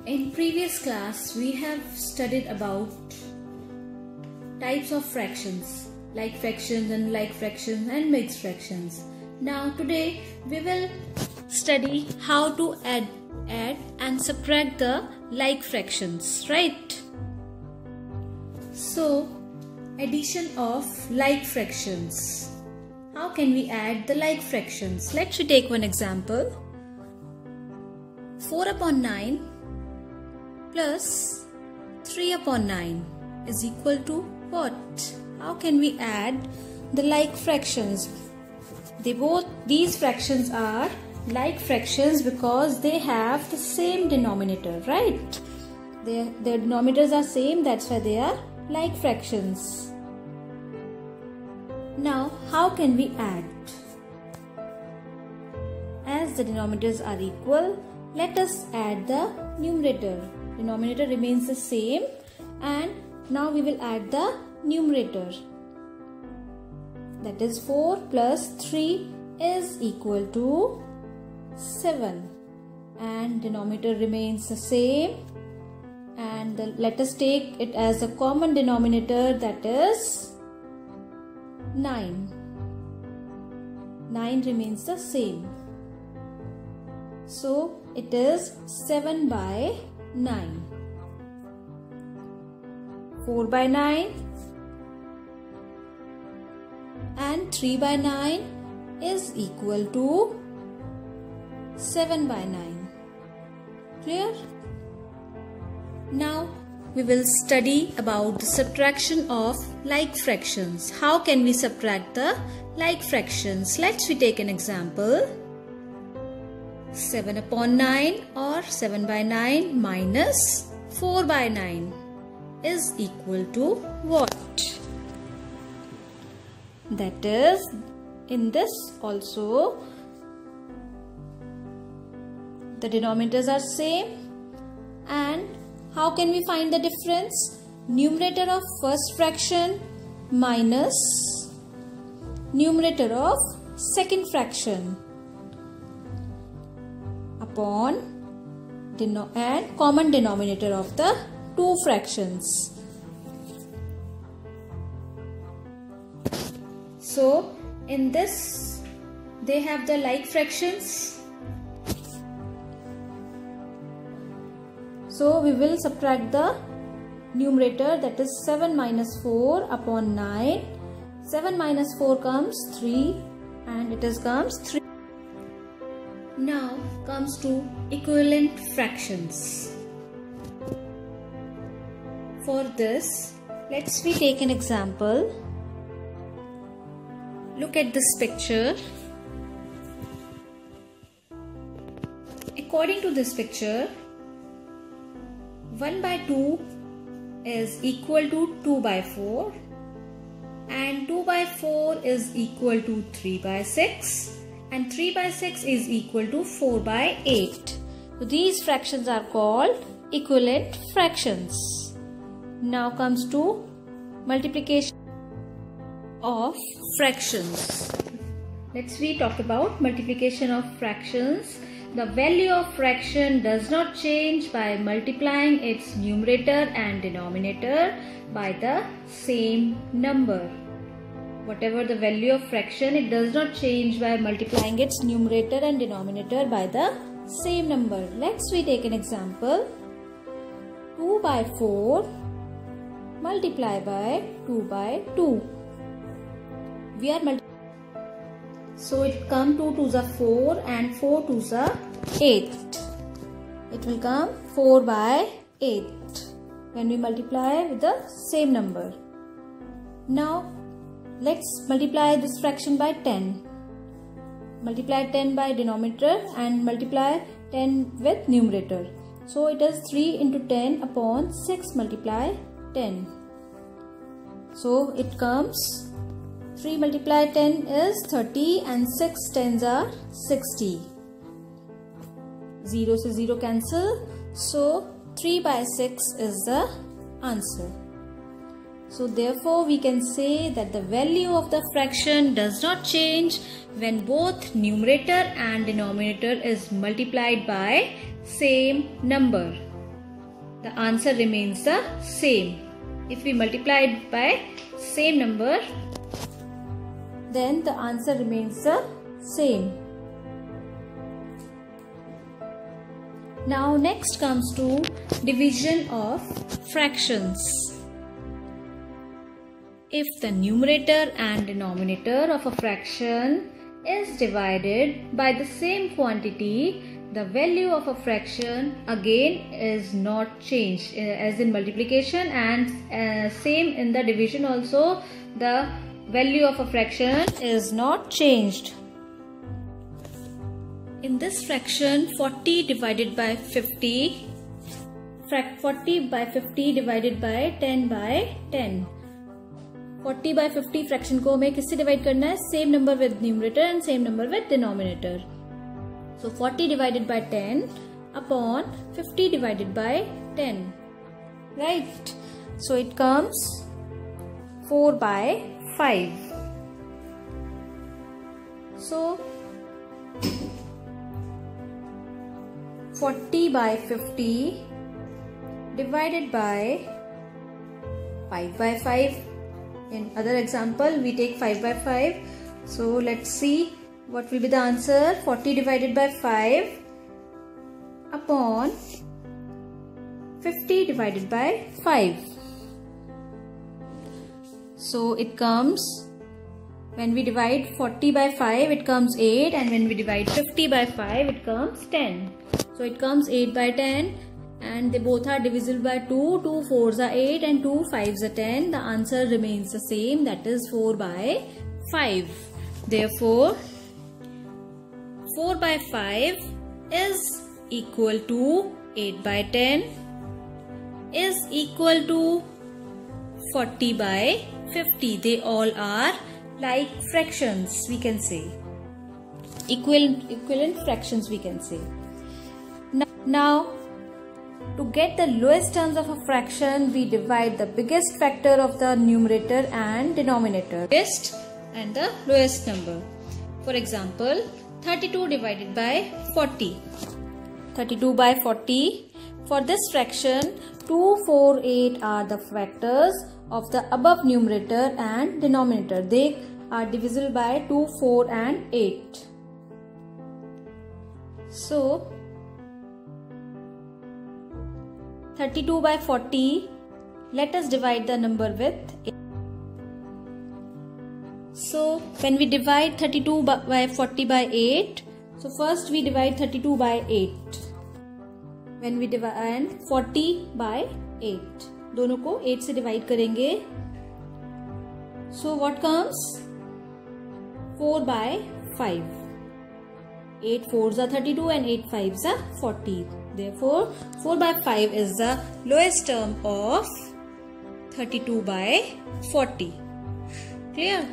In previous class, we have studied about types of fractions, like fractions and like fractions and mixed fractions. Now today we will study how to add and subtract the like fractions, right? So, addition of like fractions. How can we add the like fractions? Let's take one example. 4 upon 9 plus 3 upon 9 is equal to what? How can we add the like fractions? These fractions are like fractions because they have the same denominator, right? Their denominators are same, that's why they are like fractions. Now, how can we add? As the denominators are equal, let us add the numerator. Denominator remains the same, and now we will add the numerator. That is 4 plus 3 is equal to 7, and denominator remains the same, and let us take it as a common denominator, that is 9. 9 remains the same. So it is 7 by 9. 4 by 9 and 3 by 9 is equal to 7 by 9. Clear? Now we will study about the subtraction of like fractions. How can we subtract the like fractions? Let's take an example. 7 upon 9 or 7 by 9 minus 4 by 9 is equal to what? That is, in this also the denominators are same, and how can we find the difference? Numerator of first fraction minus numerator of second fraction upon and common denominator of the two fractions. So in this they have the like fractions. So we will subtract the numerator, that is 7 minus 4 upon 9. 7 minus 4 comes 3, and it comes 3. Now comes to equivalent fractions. For this, let's take an example. Look at this picture. According to this picture, 1 by 2 is equal to 2 by 4, and 2 by 4 is equal to 3 by 6, and 3 by 6 is equal to 4 by 8. So these fractions are called equivalent fractions. Now comes to multiplication of fractions. Let's talk about multiplication of fractions. The value of fraction does not change by multiplying its numerator and denominator by the same number. Whatever the value of fraction, it does not change by multiplying its numerator and denominator by the same number. Let's take an example. 2 by 4 multiply by 2 by 2. We are multiplying. So it come 2 to the 4 and 4 to the 8. It will come 4 by 8 when we multiply with the same number. Now let's multiply this fraction by 10. Multiply 10 by denominator and multiply 10 with numerator. So it is 3 into 10 upon 6 multiply 10. So it comes 3 multiply 10 is 30, and 6 tens are 60. 0 se 0 cancel. So 3 by 6 is the answer. So therefore we can say that the value of the fraction does not change when both numerator and denominator is multiplied by same number. the answer remains the same. If we multiply it by same number, then the answer remains the same. Now next comes to division of fractions. If the numerator and denominator of a fraction is divided by the same quantity, the value of a fraction again is not changed, as in multiplication, and same in the division also, the value of a fraction is not changed. In this fraction, 40 divided by 50, 40 by 50 divided by 10 by 10. 40 by 50 fraction को हमें किससे divide करना है? Same number with numerator and same number with denominator. So 40 divided by 10 upon 50 divided by 10. Right? So it comes 4 by 5. So 40 by 50 divided by 5 by 5. In other example, we take 5 by 5. So let's see what will be the answer. 40 divided by 5 upon 50 divided by 5. So it comes, when we divide 40 by 5, it comes 8, and when we divide 50 by 5, it comes 10. So it comes 8 by 10. And they both are divisible by 2. 2 4s are 8 and 2 5s are 10. The answer remains the same, that is 4 by 5. Therefore, 4 by 5 is equal to 8 by 10 is equal to 40 by 50. They all are like fractions, we can say. Equivalent fractions, we can say. Now, to get the lowest terms of a fraction, we divide the biggest factor of the numerator and denominator. Biggest and the lowest number. For example, 32 divided by 40. 32 by 40. For this fraction, 2, 4, 8 are the factors of the above numerator and denominator. They are divisible by 2, 4 and 8. So, 32 by 40, let us divide the number with 8. So when we divide 32 by 40 by 8, so first we divide 32 by 8. When we divide 40 by 8, दोनों को 8 से divide करेंगे. So what comes? 4 by 5. 8 4s are 32 and 8 5s are 40. Therefore, 4 by 5 is the lowest term of 32 by 40. Clear?